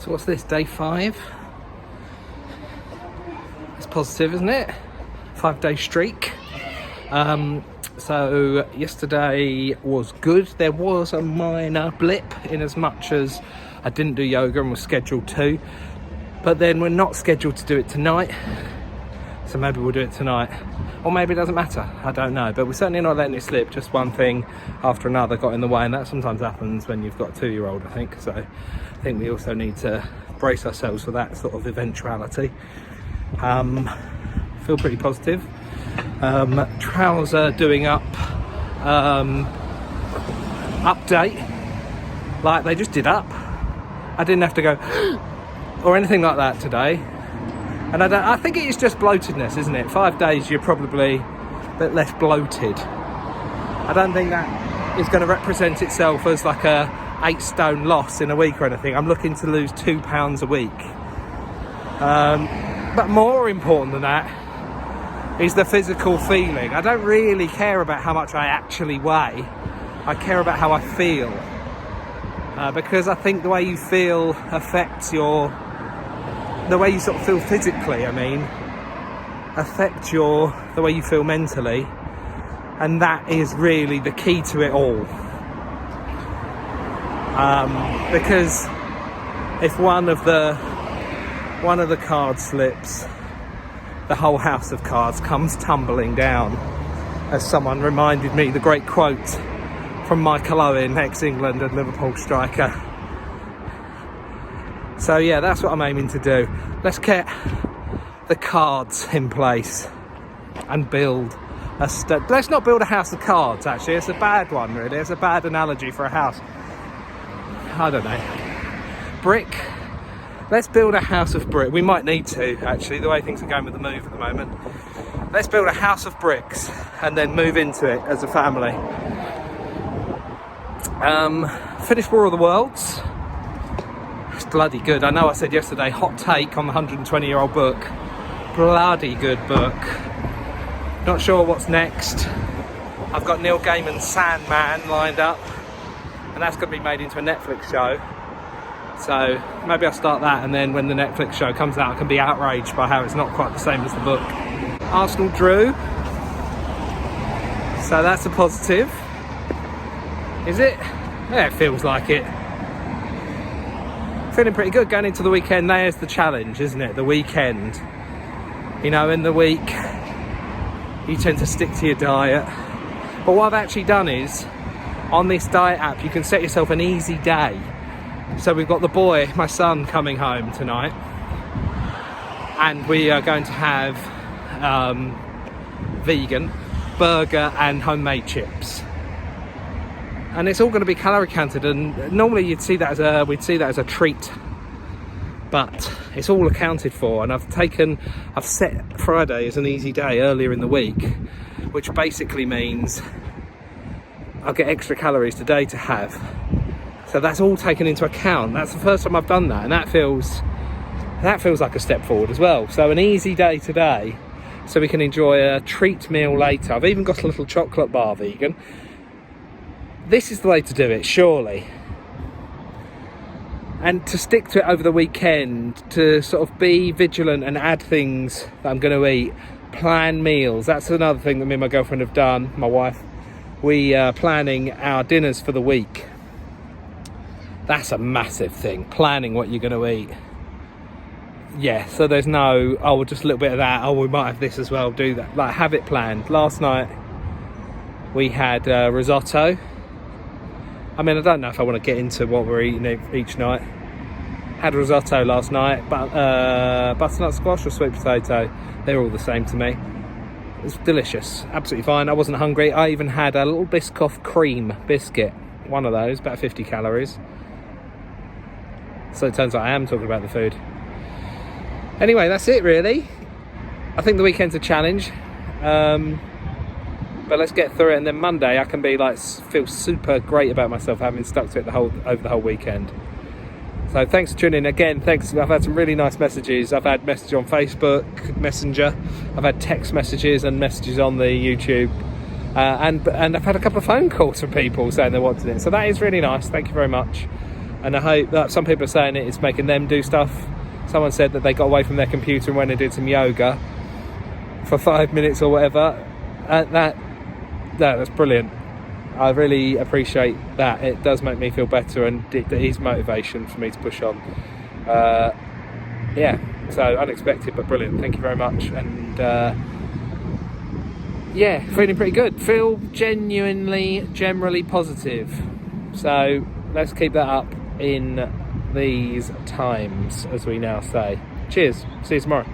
So what's this, day 5? It's positive, isn't it? 5-day streak. So yesterday was good. There was a minor blip in as much as I didn't do yoga and was scheduled to, but then we're not scheduled to do it tonight, so maybe we'll do it tonight, or maybe it doesn't matter, I don't know, but we're certainly not letting it slip. Just one thing after another got in the way, and that sometimes happens when you've got a 2-year-old, I think. So I think we also need to brace ourselves for that sort of eventuality. Feel pretty positive. Trouser doing up update, like they just did up. I didn't have to go or anything like that today, and I think it is just bloatedness, isn't it? 5 days you're probably a bit less bloated. I don't think that is going to represent itself as like a 8 stone loss in a week or anything. I'm looking to lose 2 pounds a week, but more important than that is the physical feeling. I don't really care about how much I actually weigh. I care about how I feel, because I think the way you feel affects the way you sort of feel physically, affect the way you feel mentally, and that is really the key to it all. Because if one of the cards slips, the whole house of cards comes tumbling down. As someone reminded me, the great quote from Michael Owen, ex-England and Liverpool striker. So yeah, that's what I'm aiming to do. Let's get the cards in place and build let's not build a house of cards, actually. It's a bad one, really. It's a bad analogy for a house. I don't know. Brick. Let's build a house of brick. We might need to, actually, the way things are going with the move at the moment. Let's build a house of bricks and then move into it as a family. Finished War of the Worlds. It's bloody good. I know I said yesterday, hot take on the 120-year-old book. Bloody good book. Not sure what's next. I've got Neil Gaiman's Sandman lined up, and that's going to be made into a Netflix show. So maybe I'll start that, and then when the Netflix show comes out I can be outraged by how it's not quite the same as the book. Arsenal drew, so that's a positive. Is it? Yeah, it feels like it. Feeling pretty good going into the weekend. There's the challenge, isn't it? The weekend. You know, in the week you tend to stick to your diet, but what I've actually done is, on this diet app you can set yourself an easy day. So we've got the boy, my son, coming home tonight, and we are going to have vegan burger and homemade chips, and it's all going to be calorie counted. And normally we'd see that as a treat, but it's all accounted for. And I've set Friday as an easy day earlier in the week, which basically means I'll get extra calories today to have. So that's all taken into account. That's the first time I've done that, and that feels like a step forward as well. So an easy day today, so we can enjoy a treat meal later. I've even got a little chocolate bar vegan. This is the way to do it, surely. And to stick to it over the weekend, to sort of be vigilant and add things that I'm going to eat, plan meals. That's another thing that me and my girlfriend have done, my wife. We are planning our dinners for the week. That's a massive thing, planning what you're going to eat. Yeah, so there's no, oh, just a little bit of that, oh, we might have this as well, do that. Like, have it planned. Last night we had risotto. I mean, I don't know if I want to get into what we're eating each night. Had risotto last night, but butternut squash or sweet potato, they're all the same to me. It was delicious, absolutely fine. I wasn't hungry. I even had a little Biscoff cream biscuit, one of those, about 50 calories. So it turns out I am talking about the food. Anyway, that's it really. I think the weekend's a challenge, but let's get through it, and then Monday I can be like, feel super great about myself having stuck to it over the whole weekend. So thanks for tuning in again. Thanks. I've had some really nice messages. I've had messages on Facebook Messenger. I've had text messages and messages on the YouTube, and I've had a couple of phone calls from people saying they wanted it. So that is really nice. Thank you very much. and I hope that some people are saying it's making them do stuff. Someone said that they got away from their computer and went and did some yoga for 5 minutes or whatever. That's brilliant. I really appreciate that. It does make me feel better, and it is motivation for me to push on. Yeah, so unexpected but brilliant. Thank you very much. And yeah, feeling pretty good. Feel generally positive. So let's keep that up in these times, as we now say. Cheers. See you tomorrow.